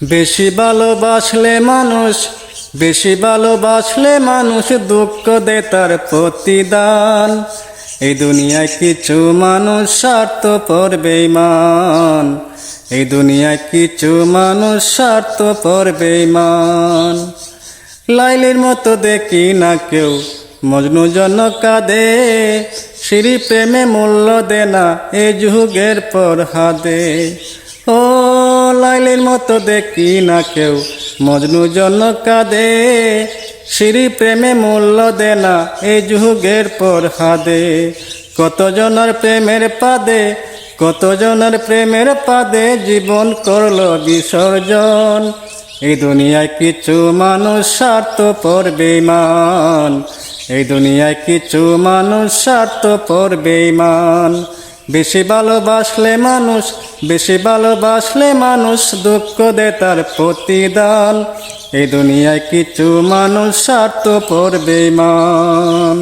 বেশি ভালোবাসলে মানুষ দুঃখ দেয় তার প্রতিদান। এই দুনিয়ায় কিছু মানুষ স্বার্থপর বেঈমান, এই দুনিয়ায় কিছু মানুষ স্বার্থপর বেঈমান। লাইলির মতো দেখি না কেউ মজনু জন্য কাঁদে, সিঁড়ি প্রেমে মূল্য দে না এ যুগের পর হাদে। ও লাইলির মতো দেখি না কেউ মজনু জন্য কাঁদে, সিঁড়ি প্রেমে মূল্য দে না এ যুগের পর হাদে। কতজনের প্রেমের পাদে জীবন করলো বিসর্জন। এই দুনিয়ায় কিছু মানুষ স্বার্থপর বেঈমান, এই দুনিয়ায় কিছু মানুষ স্বার্থপর বেঈমান। বেশি ভালোবাসলে মানুষ দুঃখ দেয় তার প্রতিদান। এই দুনিয়ায় কিছু মানুষ স্বার্থপর বেঈমান।